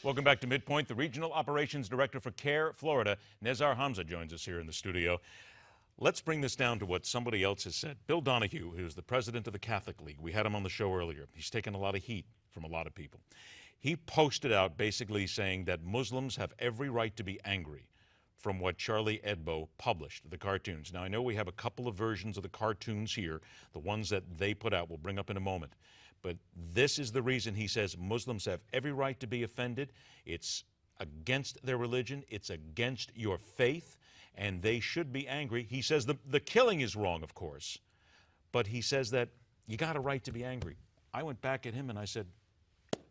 Welcome back to MidPoint. The Regional Operations Director for CAIR Florida, Nazir Hamze, joins us here in the studio. Let's bring this down to what somebody else has said. Bill Donahue, who's the president of the Catholic League, we had him on the show earlier. He's taken a lot of heat from a lot of people. He posted out basically saying that Muslims have every right to be angry from what Charlie Hebdo published, the cartoons. Now, I know we have a couple of versions of the cartoons here, the ones that they put out, we'll bring up in a moment. But this is the reason he says Muslims have every right to be offended. It's against their religion, it's against your faith, and they should be angry. He says the killing is wrong, of course, but he says that you got a right to be angry. I went back at him and I said,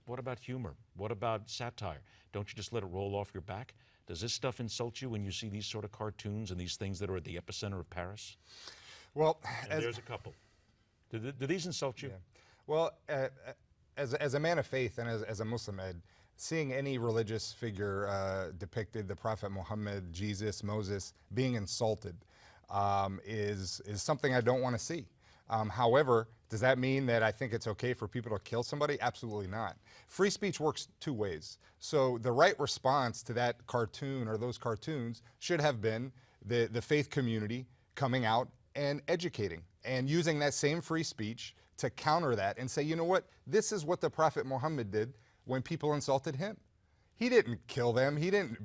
what about humor? What about satire? Don't you just let it roll off your back? Does this stuff insult you when you see these sort of cartoons and these things that are at the epicenter of Paris? Well, there's a couple. Do these insult you? Yeah. Well, as a man of faith and as a Muslim, Ed, seeing any religious figure depicted, the Prophet Muhammad, Jesus, Moses, being insulted is something I don't want to see. However, does that mean that I think it's okay for people to kill somebody? Absolutely not. Free speech works two ways. So the right response to that cartoon or those cartoons should have been the faith community coming out and educating and using that same free speech to counter that and say, you know what, this is what the Prophet Muhammad did when people insulted him. He didn't kill them. He didn't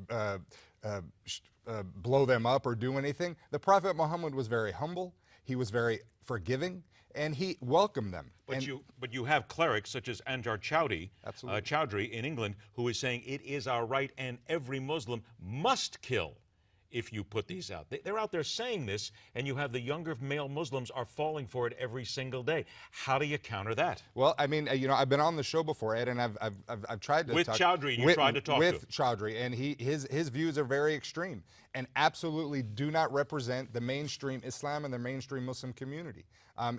blow them up or do anything. The Prophet Muhammad was very humble. He was very forgiving, and he welcomed them. But you have clerics such as Anjar Chowdhury in England, who is saying it is our right and every Muslim must kill if you put these out. They're out there saying this, and you have the younger male Muslims are falling for it every single day. How do you counter that? Well, I mean, you know, I've been on the show before, Ed, and I've tried to with talk Chowdhury. You tried to talk with Chowdhury, and his views are very extreme and absolutely do not represent the mainstream Islam and the mainstream Muslim community.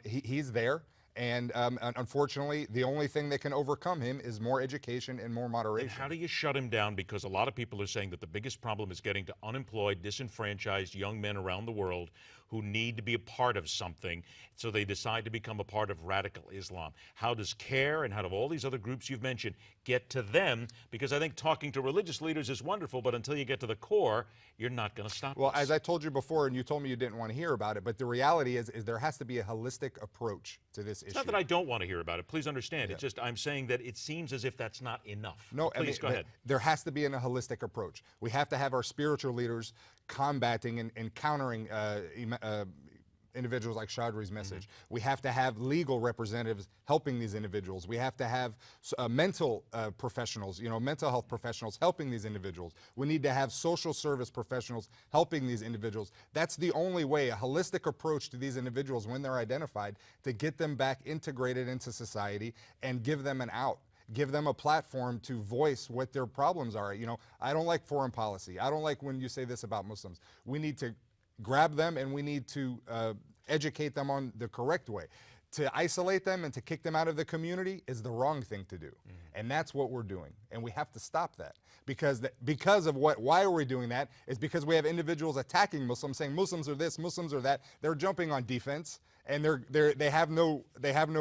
He's there. And unfortunately, the only thing that can overcome him is more education and more moderation. And how do you shut him down? Because a lot of people are saying that the biggest problem is getting to unemployed, disenfranchised young men around the world who need to be a part of something, so they decide to become a part of radical Islam. How does CAIR and how do all these other groups you've mentioned get to them? Because I think talking to religious leaders is wonderful, but until you get to the core, you're not going to stop Well, this. as I told you before, and you told me you didn't want to hear about it, but the reality is there has to be a holistic approach to this issue. It's not that I don't want to hear about it. Please understand. Yeah. It's just I'm saying that it seems as if that's not enough. No, please go ahead. There has to be a holistic approach. We have to have our spiritual leaders combating and countering individuals like Chowdhury's message. We have to have legal representatives helping these individuals. We have to have mental professionals, you know, mental health professionals helping these individuals. We need to have social service professionals helping these individuals. That's the only way, a holistic approach to these individuals when they're identified, to get them back integrated into society and give them an out. Give them a platform to voice what their problems are. You know, I don't like foreign policy. I don't like when you say this about Muslims. We need to grab them and we need to educate them on the correct way. To isolate them and to kick them out of the community is the wrong thing to do. And that's what we're doing. And we have to stop that. Because of why are we doing that? Is because we have individuals attacking Muslims, saying Muslims are this, Muslims are that. They're jumping on defense, and they have no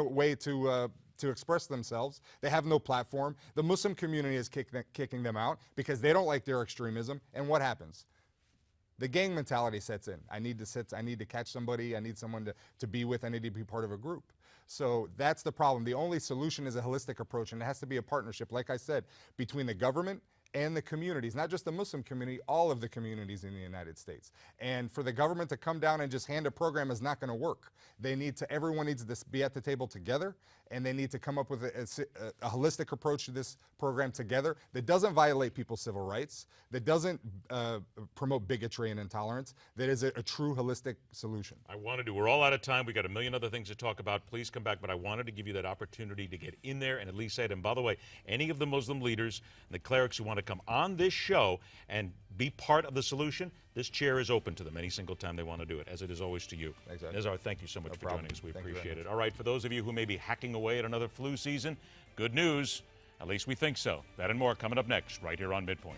way to express themselves. They have no platform. The Muslim community is kicking them out because they don't like their extremism. And what happens? The gang mentality sets in. I need to catch somebody. I need someone to be with. I need to be part of a group. So that's the problem. The only solution is a holistic approach, and it has to be a partnership, like I said, between the government and the communities, not just the Muslim community, all of the communities in the United States. And for the government to come down and just hand a program is not going to work. Everyone needs to be at the table together, and they need to come up with a holistic approach to this program together that doesn't violate people's civil rights, that doesn't promote bigotry and intolerance, that is a true holistic solution. We're all out of time. We got a million other things to talk about. Please come back, but I wanted to give you that opportunity to get in there and at least say it. And by the way, any of the Muslim leaders and the clerics who want to come on this show and be part of the solution, this chair is open to them any single time they want to do it, as it is always to you. Exactly. Nazir, thank you so much for joining us. We appreciate it. All right, for those of you who may be hacking away at another flu season, good news. At least we think so. That and more coming up next, right here on MidPoint.